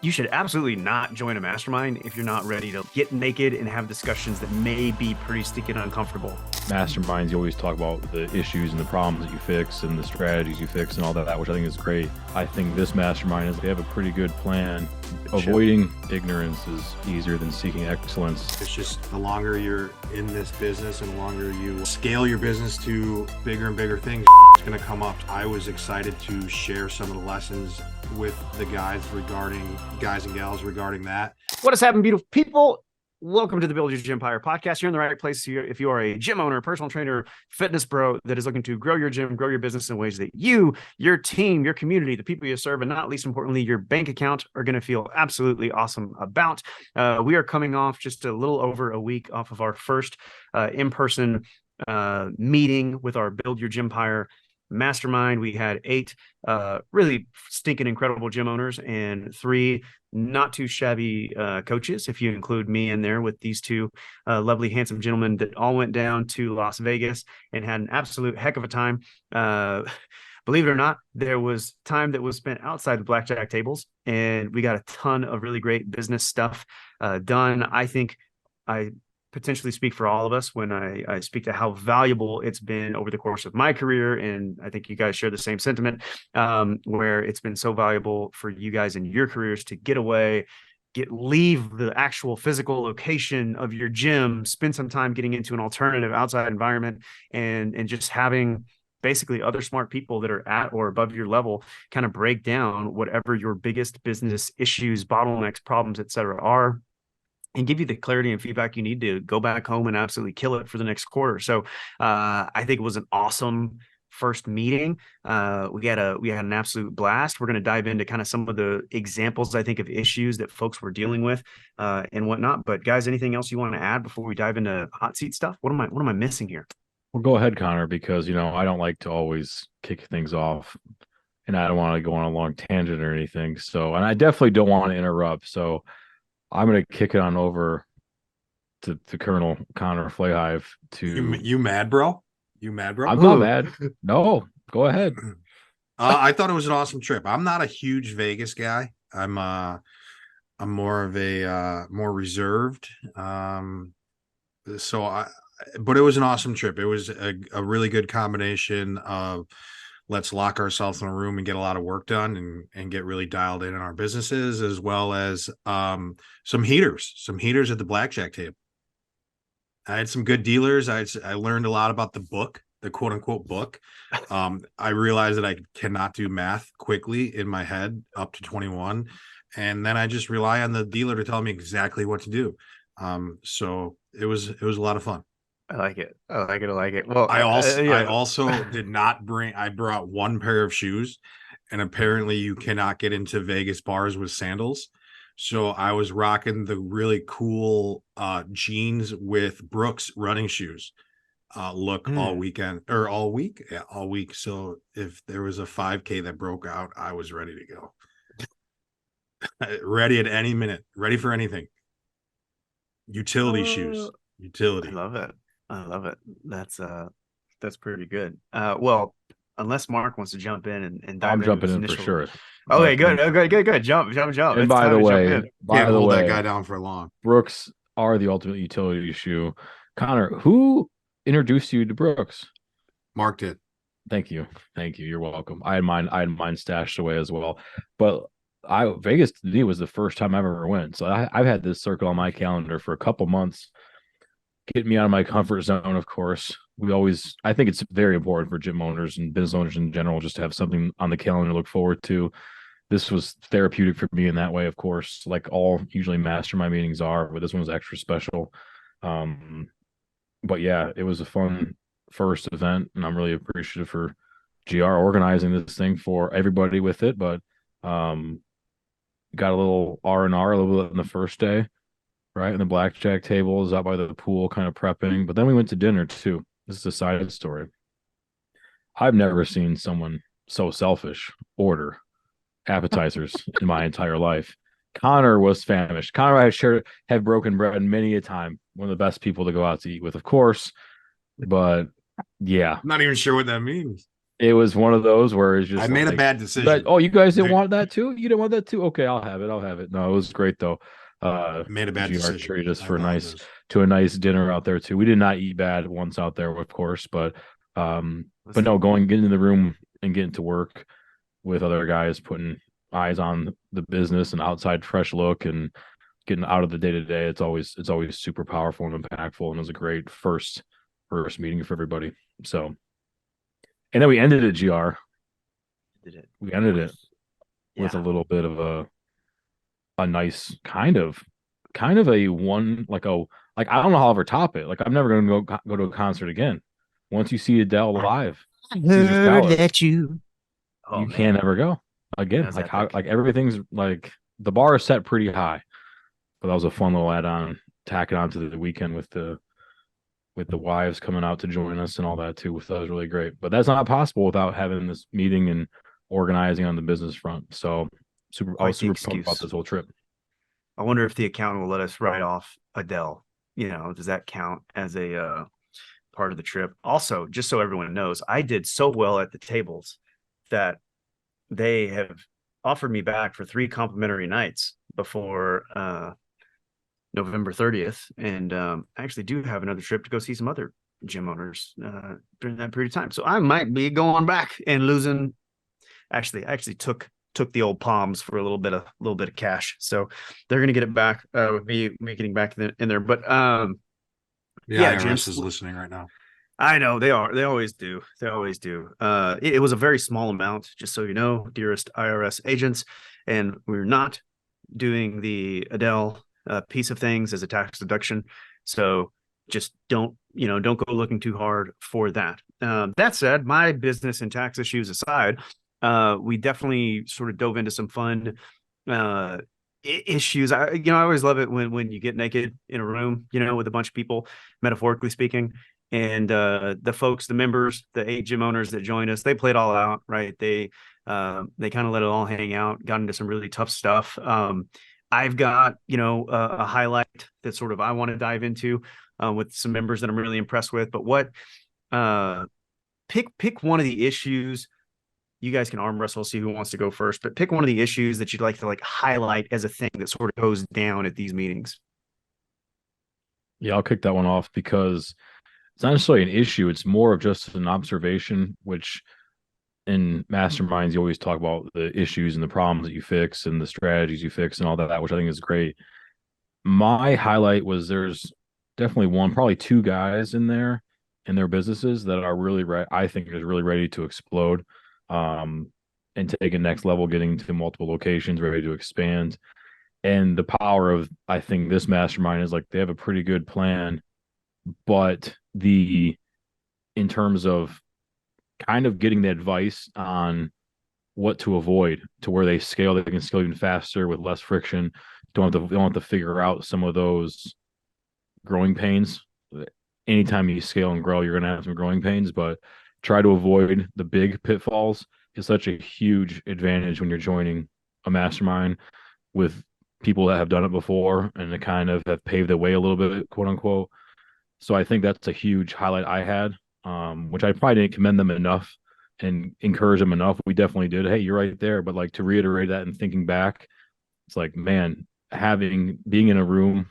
You should absolutely not join a mastermind if you're not ready to get naked and have discussions that may be pretty stinking uncomfortable. Masterminds, you always talk about the issues and the problems that you fix and the strategies you fix and all that, which I think is great. I think this mastermind is they have a pretty good plan. Avoiding ignorance is easier than seeking excellence. It's just the longer you're in this business and the longer you scale your business to bigger and bigger things, it's going to come up. I was excited to share some of the lessons with the guys and gals regarding that. What is happening, beautiful people? Welcome to the Build Your Gympire Podcast. You're in the right place if you are a gym owner, personal trainer, fitness bro that is looking to grow your gym, grow your business in ways that you, your team, your community, the people you serve, and not least importantly, your bank account are going to feel absolutely awesome about. We are coming off just a little over a week off of our first in-person meeting with our Build Your Gympire Mastermind. We had 8 really stinking incredible gym owners and 3 not too shabby coaches, if you include me in there, with these 2 lovely, handsome gentlemen that all went down to Las Vegas and had an absolute heck of a time. Believe it or not, there was time that was spent outside the blackjack tables, and we got a ton of really great business stuff done. I think I potentially speak for all of us when I speak to how valuable it's been over the course of my career. And I think you guys share the same sentiment, where it's been so valuable for you guys in your careers to get away, leave the actual physical location of your gym, spend some time getting into an alternative outside environment and just having basically other smart people that are at or above your level kind of break down whatever your biggest business issues, bottlenecks, problems, et cetera are, and give you the clarity and feedback you need to go back home and absolutely kill it for the next quarter. So I think it was an awesome first meeting. We had an absolute blast. We're going to dive into kind of some of the examples, I think, of issues that folks were dealing with and whatnot. But guys, anything else you want to add before we dive into hot seat stuff? What am I missing here? Well, go ahead, Connor, because, I don't like to always kick things off and I don't want to go on a long tangent or anything. So, and I definitely don't want to interrupt. So I'm going to kick it on over to Colonel Connor Flayhive. You mad, bro? You mad, bro? I'm not mad. No, go ahead. I thought it was an awesome trip. I'm not a huge Vegas guy. I'm more of a more reserved. But it was an awesome trip. It was a really good combination of let's lock ourselves in a room and get a lot of work done and get really dialed in our businesses, as well as some heaters at the blackjack table. I had some good dealers. I learned a lot about the book, the quote unquote book. I realized that I cannot do math quickly in my head up to 21. And then I just rely on the dealer to tell me exactly what to do. So it was a lot of fun. I like it. Well, I also did not bring. I brought one pair of shoes, and apparently you cannot get into Vegas bars with sandals. So I was rocking the really cool jeans with Brooks running shoes look all weekend or all week. Yeah, all week. So if there was a 5K that broke out, I was ready to go. Ready at any minute. Ready for anything. Utility shoes. Utility. I love it. That's pretty good. Well, unless Mark wants to jump in and dive I'm jumping in for sure. Okay, good. Jump. And by the way, can't hold that guy down for long. Brooks are the ultimate utility shoe. Connor, who introduced you to Brooks? Mark did. Thank you. You're welcome. I had mine stashed away as well. But Vegas to me was the first time I ever went. So I've had this circle on my calendar for a couple months. Get me out of my comfort zone, of course. I think it's very important for gym owners and business owners in general just to have something on the calendar to look forward to. This was therapeutic for me in that way, of course, like all usually mastermind meetings are, but this one was extra special. But yeah, it was a fun first event, and I'm really appreciative for GR organizing this thing for everybody with it. But got a little R&R a little bit on the first day. Right, and the blackjack table is out by the pool, kind of prepping. But then we went to dinner too. This is a side story. I've never seen someone so selfish order appetizers in my entire life. Connor was famished. Connor and I have broken bread many a time. One of the best people to go out to eat with, of course. But yeah, I'm not even sure what that means. It was one of those where it's just I made a like, bad decision. you guys didn't want that too? You didn't want that too? Okay, I'll have it. I'll have it. No, it was great though. Made a bad GR decision. treated us I for apologize. a nice dinner out there too. We did not eat bad once out there, of course, but no, getting in the room and getting to work with other guys, putting eyes on the business and outside fresh look and getting out of the day to day. It's always super powerful and impactful, and it was a great first meeting for everybody. So, and then we ended at GR. We ended it with a little bit of a nice kind of a one like I don't know how I'll ever top it. Like I'm never gonna go to a concert again. Once you see Adele live, Caesar's Palace, that you can't ever go again. That's Like epic. like everything's like the bar is set pretty high. But that was a fun little add on, tack it on to the weekend with the wives coming out to join us and all that too. That was really great. But that's not possible without having this meeting and organizing on the business front. So I was super pumped about this whole trip. I wonder if the accountant will let us write off Adele. Does that count as a part of the trip? Also, just so everyone knows, I did so well at the tables that they have offered me back for 3 complimentary nights before November 30th. And I actually do have another trip to go see some other gym owners during that period of time. So I might be going back and losing. Actually, I actually took the old palms for a little bit of cash. So they're going to get it back with me getting back in there. But The yeah, IRS is listening right now. I know they are. They always do. It was a very small amount, just so you know, dearest IRS agents. And we're not doing the Adele piece of things as a tax deduction. So just don't go looking too hard for that. That said, my business and tax issues aside, we definitely sort of dove into some fun issues. I always love it when you get naked in a room, with a bunch of people, metaphorically speaking. And the members, the 8 gym owners that joined us, they played all out, right? They kind of let it all hang out, got into some really tough stuff. I've got, a highlight that sort of I want to dive into with some members that I'm really impressed with. But pick one of the issues. You guys can arm wrestle, see who wants to go first, but pick one of the issues that you'd like to highlight as a thing that sort of goes down at these meetings. Yeah, I'll kick that one off because it's not necessarily an issue. It's more of just an observation, which in masterminds, you always talk about the issues and the problems that you fix and the strategies you fix and all that, which I think is great. My highlight was there's definitely probably 2 guys in there in their businesses that are really I think is really ready to explode and take a next level, getting to multiple locations, ready to expand. And the power of, I think, this mastermind is they have a pretty good plan, but in terms of kind of getting the advice on what to avoid to where they can scale even faster with less friction. Don't have to figure out some of those growing pains. Anytime you scale and grow, you're going to have some growing pains, but try to avoid the big pitfalls is such a huge advantage when you're joining a mastermind with people that have done it before and they kind of have paved the way a little bit, quote unquote. So I think that's a huge highlight I had, which I probably didn't commend them enough and encourage them enough. We definitely did. Hey, you're right there. But to reiterate that and thinking back, it's man, being in a room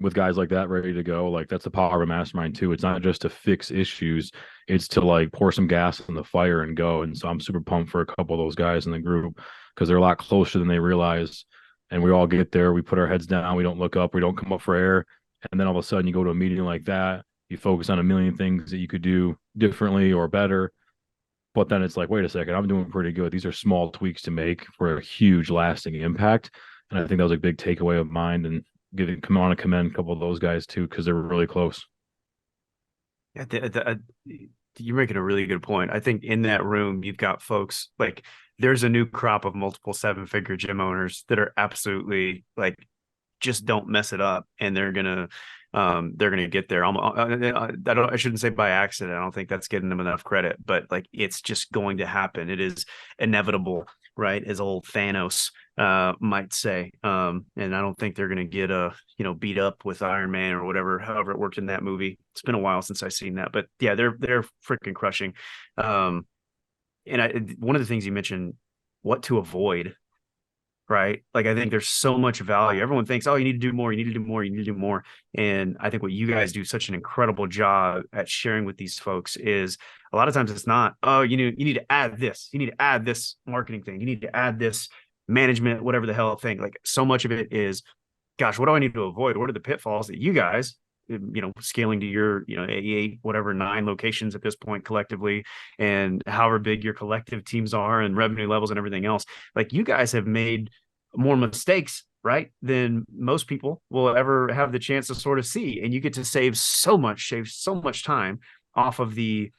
with guys like that ready to go, that's the power of a mastermind too. It's not just to fix issues, it's to pour some gas on the fire and go. And so I'm super pumped for a couple of those guys in the group because they're a lot closer than they realize. And we all get there, we put our heads down, we don't look up, we don't come up for air. And then all of a sudden you go to a meeting like that, you focus on a million things that you could do differently or better. But then it's wait a second, I'm doing pretty good. These are small tweaks to make for a huge lasting impact. And I think that was a big takeaway of mine. And commend a couple of those guys too, because they're really close. Yeah, you're making a really good point. I think in that room, you've got folks there's a new crop of multiple 7-figure gym owners that are absolutely just don't mess it up, and they're gonna get there. I shouldn't say by accident. I don't think that's getting them enough credit, but it's just going to happen. It is inevitable right? As old Thanos might say. And I don't think they're going to get beat up with Iron Man or whatever, however it worked in that movie. It's been a while since I've seen that, but yeah, they're freaking crushing. And one of the things you mentioned, what to avoid, right? Like, I think there's so much value. Everyone thinks, oh, you need to do more, you need to do more, you need to do more. And I think what you guys do such an incredible job at sharing with these folks is a lot of times it's not, oh, you need to add this, you need to add this marketing thing, you need to add this management, whatever the hell thing. Like, so much of it is, gosh, what do I need to avoid? What are the pitfalls that you guys, scaling to your, 88, whatever, 9 locations at this point collectively, and however big your collective teams are and revenue levels and everything else, like, you guys have made more mistakes, right, than most people will ever have the chance to sort of see. And you get to shave so much time off of the,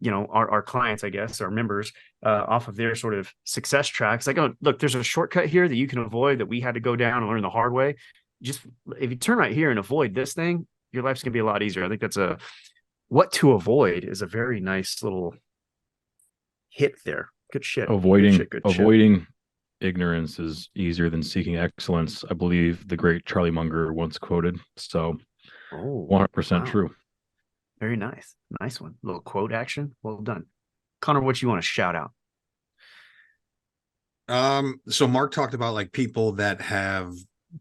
our clients, I guess, our members, off of their sort of success tracks. Like, oh, look, there's a shortcut here that you can avoid that we had to go down and learn the hard way. Just if you turn right here and avoid this thing, your life's gonna be a lot easier. I think that's what to avoid is a very nice little hit there. Good shit. Avoiding ignorance is easier than seeking excellence, I believe the great Charlie Munger once quoted. So 100% true. Very nice. Nice one. A little quote action. Well done. Connor, what you want to shout out? So Mark talked about like people that have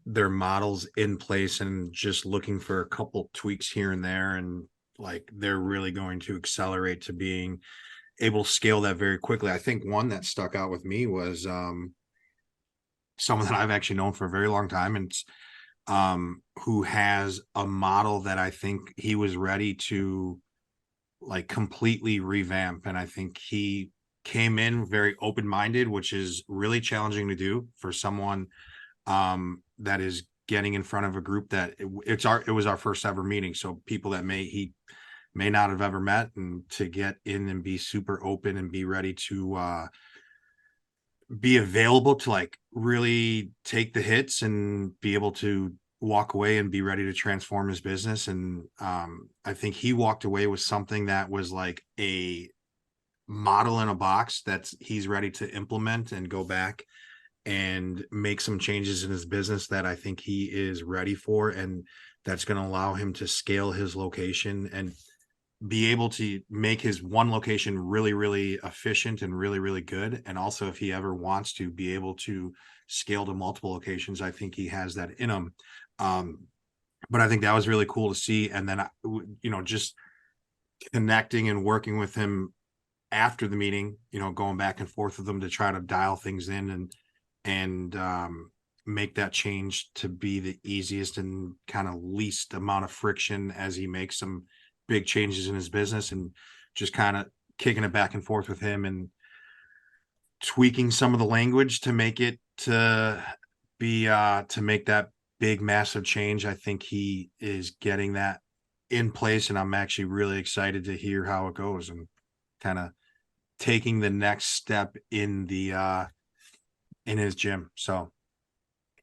their models in place and just looking for a couple tweaks here and there, and like they're really going to accelerate to being able to scale that very quickly. I think one that stuck out with me was someone that I've actually known for a very long time, and who has a model that I think he was ready to like completely revamp. And I think he came in very open-minded, which is really challenging to do for someone that is getting in front of a group that it was our first ever meeting. So people that he may not have ever met, and to get in and be super open and be ready to be available to like really take the hits and be able to walk away and be ready to transform his business. And I think he walked away with something that was like a model in a box that he's ready to implement and go back and make some changes in his business that I think he is ready for, and that's going to allow him to scale his location and be able to make his one location really, really efficient and really, really good. And also, if he ever wants to be able to scale to multiple locations, I think he has that in him. But I think that was really cool to see. And then, just connecting and working with him after the meeting, going back and forth with him to try to dial things in and make that change to be the easiest and kind of least amount of friction as he makes some big changes in his business, and just kind of kicking it back and forth with him and tweaking some of the language to make it to be to make that big massive change. I think he is getting that in place, and I'm actually really excited to hear how it goes and kind of taking the next step in the in his gym. So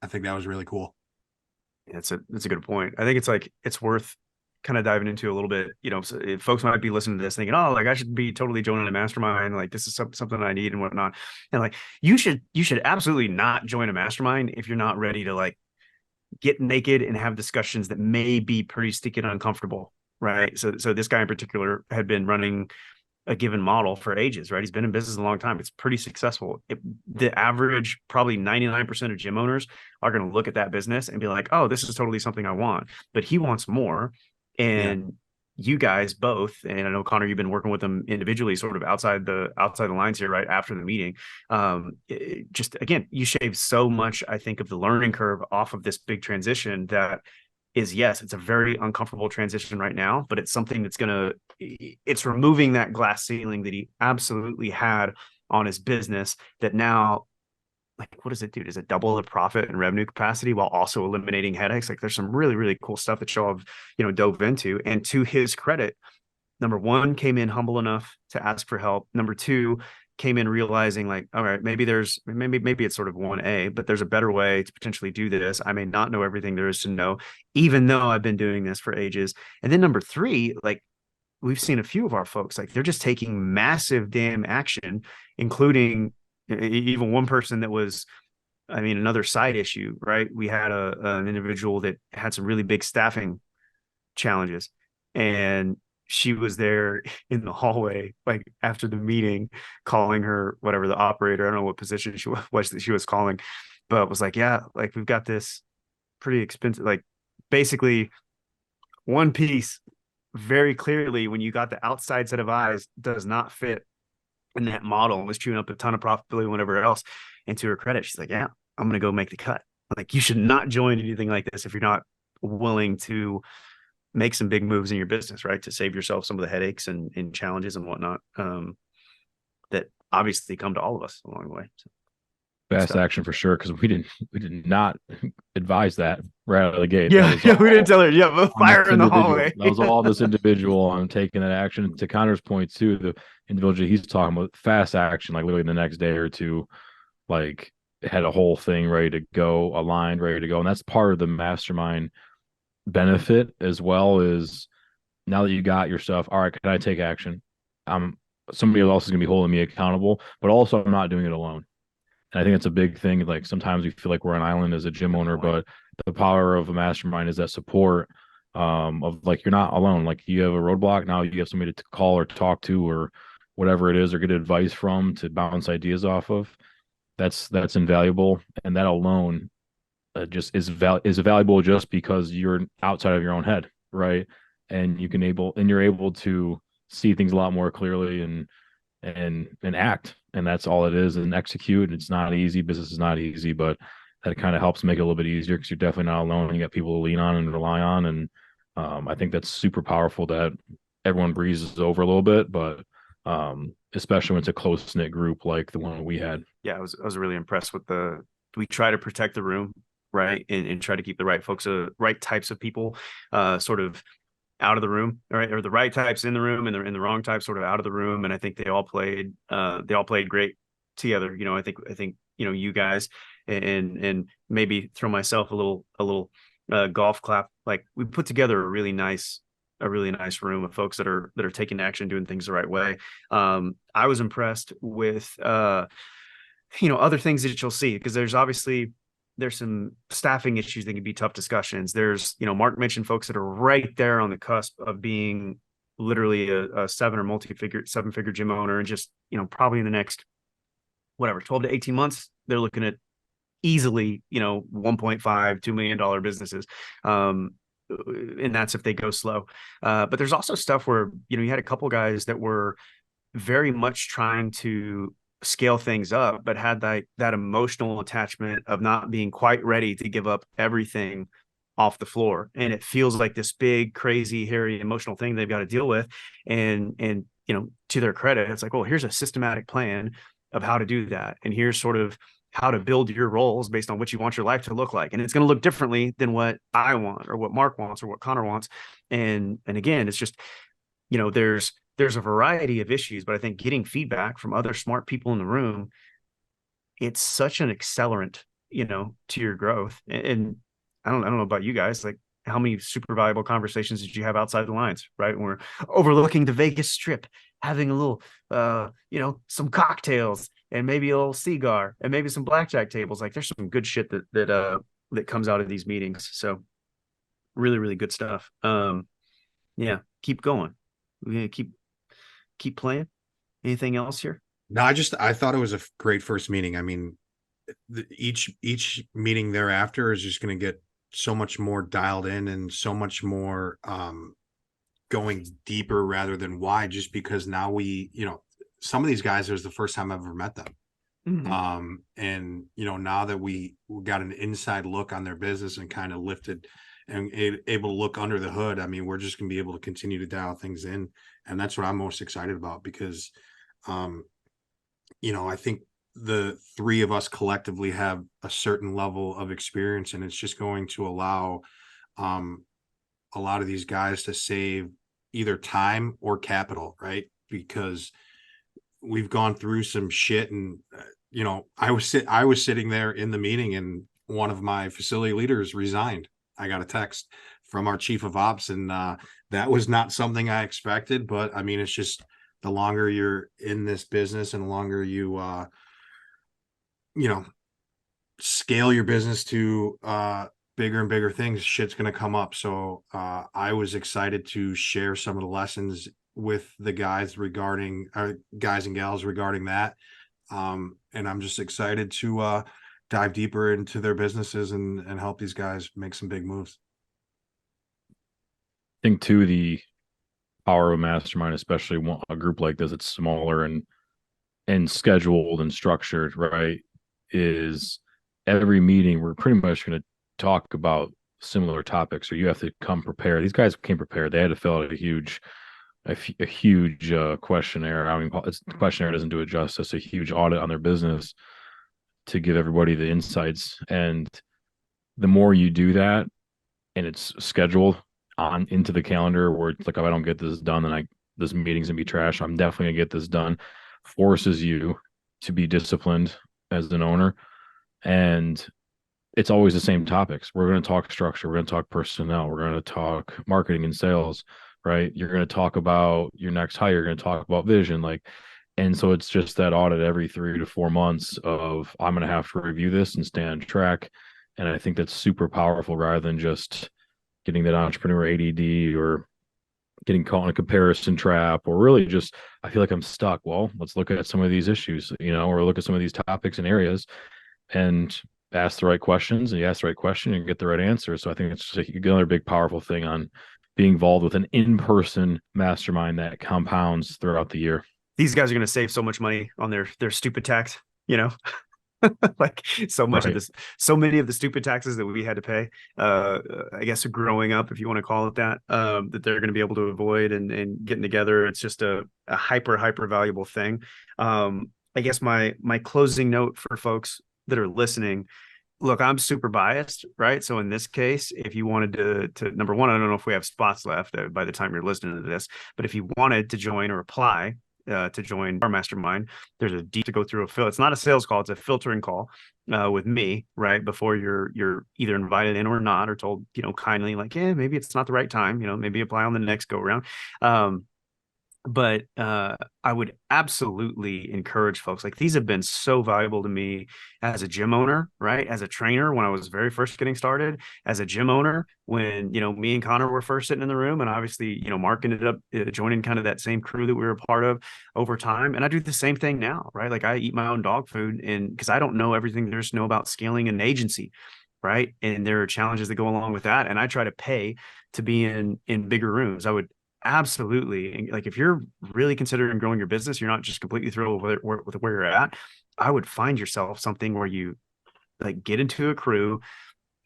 I think that was really cool. Yeah, that's a good point. I think it's worth kind of diving into a little bit. So if folks might be listening to this thinking, oh, like I should be totally joining a mastermind, like this is something I need and whatnot. And like, you should absolutely not join a mastermind if you're not ready to like get naked and have discussions that may be pretty sticky and uncomfortable. Right. So this guy in particular had been running a given model for ages, right? He's been in business a long time. It's pretty successful. The average, probably 99% of gym owners are going to look at that business and be like, oh, this is totally something I want, but he wants more. And you guys both, and I know Connor, you've been working with them individually, sort of outside the lines here, right after the meeting. Just again, you shave so much, I think, of the learning curve off of this big transition that is, yes, it's a very uncomfortable transition right now, but it's something that's it's removing that glass ceiling that he absolutely had on his business that now, like, what does it do? Does it double the profit and revenue capacity while also eliminating headaches? Like, there's some really, really cool stuff that y'all have, dove into. And to his credit, number one, came in humble enough to ask for help. Number two, came in realizing like, all right, maybe it's sort of 1A, but there's a better way to potentially do this. I may not know everything there is to know, even though I've been doing this for ages. And then number three, like, we've seen a few of our folks, like, they're just taking massive damn action, including even one person that was, I mean, another side issue, right? We had an individual that had some really big staffing challenges, and she was there in the hallway, like after the meeting, calling her, whatever, the operator, I don't know what position she was that she was calling, but was like, yeah, like we've got this pretty expensive, like basically one piece very clearly when you got the outside set of eyes does not fit in that model, and was chewing up a ton of profitability and whatever else. And to her credit, she's like, yeah, I'm going to go make the cut. Like, you should not join anything like this if you're not willing to make some big moves in your business, right? To save yourself some of the headaches and challenges and whatnot that obviously come to all of us along the way. So, fast action for sure, because we did not advise that right out of the gate. Yeah, we didn't tell her. Yeah, but fire in the hallway. That was all this individual on taking that action. To Connor's point too, the individual he's talking about, fast action, like literally the next day or two, like had a whole thing ready to go, aligned, ready to go, and that's part of the mastermind benefit as well. Is now that you got your stuff, all right, can I take action? Somebody else is going to be holding me accountable, but also I'm not doing it alone. And I think it's a big thing. Like sometimes we feel like we're an island as a gym owner, but the power of a mastermind is that support of like, you're not alone. Like you have a roadblock, now you have somebody to call or talk to or whatever it is, or get advice from to bounce ideas off of. That's invaluable. And that alone just is valuable just because you're outside of your own head, right? And you're able to see things a lot more clearly and act. And that's all it is, and execute. It's not easy. Business is not easy, but that kind of helps make it a little bit easier because you're definitely not alone. You got people to lean on and rely on. And I think that's super powerful that everyone breezes over a little bit, but especially when it's a close knit group like the one we had. Yeah, I was really impressed with we try to protect the room, right? And try to keep the right folks, right types of people sort of out of the room, right? Or the right types in the room and the wrong types sort of out of the room. And I think they all played great together. You know, I think, you know, you guys and maybe throw myself a little golf clap. Like, we put together a really nice room of folks that are taking action, doing things the right way. I was impressed with, you know, other things that you'll see, because there's some staffing issues that can be tough discussions. There's, you know, Mark mentioned folks that are right there on the cusp of being literally a seven-figure gym owner. And just, you know, probably in the next, 12 to 18 months, they're looking at easily, you know, $1.5, $2 million businesses. And that's if they go slow. But there's also stuff where, you know, you had a couple guys that were very much trying to scale things up, but had that emotional attachment of not being quite ready to give up everything off the floor. And it feels like this big, crazy, hairy, emotional thing they've got to deal with. And, you know, to their credit, it's like, well, here's a systematic plan of how to do that. And here's sort of how to build your roles based on what you want your life to look like. And it's going to look differently than what I want or what Mark wants or what Connor wants. And again, it's just, you know, there's a variety of issues, but I think getting feedback from other smart people in the room, it's such an accelerant, you know, to your growth. And I don't know about you guys, like, how many super valuable conversations did you have outside the lines, right? When we're overlooking the Vegas Strip, having a little, you know, some cocktails and maybe a little cigar and maybe some blackjack tables. Like, there's some good shit that comes out of these meetings. So really, really good stuff. Yeah, keep going. We're gonna keep playing. Anything else here? No, I thought it was a great first meeting. I mean, each meeting thereafter is just going to get so much more dialed in and so much more going deeper rather than wide, just because now we, you know, some of these guys, it was the first time I've ever met them. Mm-hmm. And, you know, now that we got an inside look on their business and kind of lifted and able to look under the hood, I mean, we're just going to be able to continue to dial things in. And that's what I'm most excited about, because, you know, I think the three of us collectively have a certain level of experience, and it's just going to allow a lot of these guys to save either time or capital, right? Because we've gone through some shit, and you know, I was sitting there in the meeting, and one of my facility leaders resigned. I got a text from our chief of ops, and that was not something I expected. But I mean, it's just, the longer you're in this business and the longer you you know, scale your business to bigger and bigger things, shit's going to come up. So I was excited to share some of the lessons with the guys guys and gals regarding that. And I'm just excited to dive deeper into their businesses and help these guys make some big moves. I think too, the power of a mastermind, especially a group like this, it's smaller and scheduled and structured, right? Is every meeting we're pretty much going to talk about similar topics, or you have to come prepared. These guys came prepared. They had to fill out a huge questionnaire. I mean, questionnaire doesn't do it justice. A huge audit on their business to give everybody the insights. And the more you do that, and it's scheduled on into the calendar, where it's like, if I don't get this done, then this meeting's gonna be trash. I'm definitely gonna get this done. Forces you to be disciplined as an owner. And it's always the same topics. We're going to talk structure. We're going to talk personnel. We're going to talk marketing and sales, right? You're going to talk about your next hire. You're going to talk about vision. And so it's just that audit every 3 to 4 months of, I'm going to have to review this and stay on track. And I think that's super powerful, rather than just getting that entrepreneur ADD or getting caught in a comparison trap, or really just, I feel like I'm stuck. Well, let's look at some of these issues, or look at some of these topics and areas and ask the right questions. And you ask the right question and get the right answer. So I think it's just another big, powerful thing on being involved with an in-person mastermind that compounds throughout the year. These guys are going to save so much money on their stupid tax, like so much of this, so many of the stupid taxes that we had to pay, I guess growing up, if you want to call it that, that they're going to be able to avoid and getting together. It's just a hyper valuable thing. I guess my closing note for folks that are listening, look, I'm super biased, right? So in this case, if you wanted to number one, I don't know if we have spots left by the time you're listening to this, but if you wanted to join or apply to join our mastermind, there's a deep to go through it's not a sales call, it's a filtering call with me, right? Before you're either invited in or not, or told, kindly, like, yeah, maybe it's not the right time, maybe apply on the next go around. But I would absolutely encourage folks, like, these have been so valuable to me as a gym owner, right? As a trainer, when I was very first getting started, as a gym owner, when, me and Connor were first sitting in the room, and obviously, Mark ended up joining kind of that same crew that we were a part of over time. And I do the same thing now, right? Like, I eat my own dog food, and because I don't know everything there's to know about scaling an agency, right? And there are challenges that go along with that. And I try to pay to be in bigger rooms. I would absolutely, like, if you're really considering growing your business, you're not just completely thrilled with where you're at, I would find yourself something where you, like, get into a crew,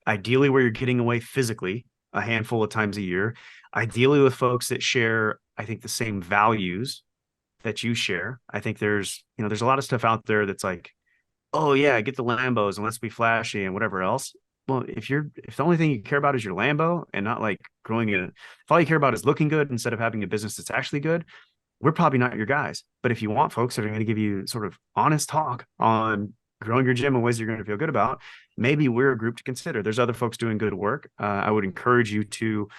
ideally where you're getting away physically a handful of times a year, ideally with folks that share, I think, the same values that you share. I think there's a lot of stuff out there that's like, oh yeah, get the Lambos and let's be flashy and whatever else. Well, if the only thing you care about is your Lambo and not like growing it, if all you care about is looking good instead of having a business that's actually good, we're probably not your guys. But if you want folks that are going to give you sort of honest talk on growing your gym in ways you're going to feel good about, maybe we're a group to consider. There's other folks doing good work. I would encourage you to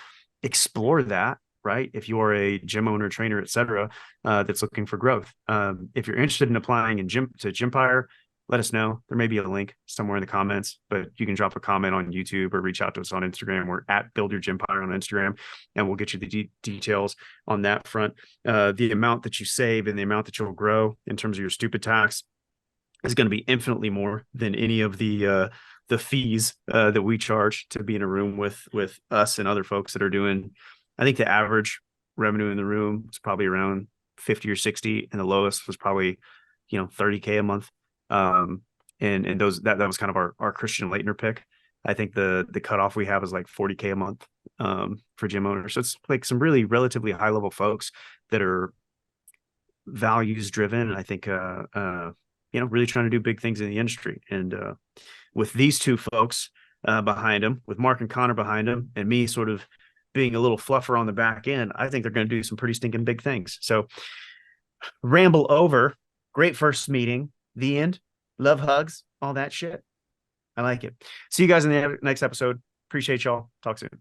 explore that, right? If you are a gym owner, trainer, et cetera, that's looking for growth. If you're interested in applying to Gympire, let us know. There may be a link somewhere in the comments, but you can drop a comment on YouTube or reach out to us on Instagram. We're at Build Your Gympire on Instagram, and we'll get you the details on that front. The amount that you save and the amount that you'll grow in terms of your stupid tax is going to be infinitely more than any of the fees that we charge to be in a room with us and other folks that are doing. I think the average revenue in the room is probably around 50 or 60, and the lowest was probably $30K a month. And those that was kind of our Christian Leitner pick. I think the cutoff we have is like $40K a month for gym owners. So it's like some really relatively high level folks that are values driven, and I think really trying to do big things in the industry. And with these two folks behind them, with Mark and Connor behind them, and me sort of being a little fluffer on the back end, I think they're going to do some pretty stinking big things. So ramble over. Great first meeting. The end. Love, hugs, all that shit. I like it. See you guys in the next episode. Appreciate y'all. Talk soon.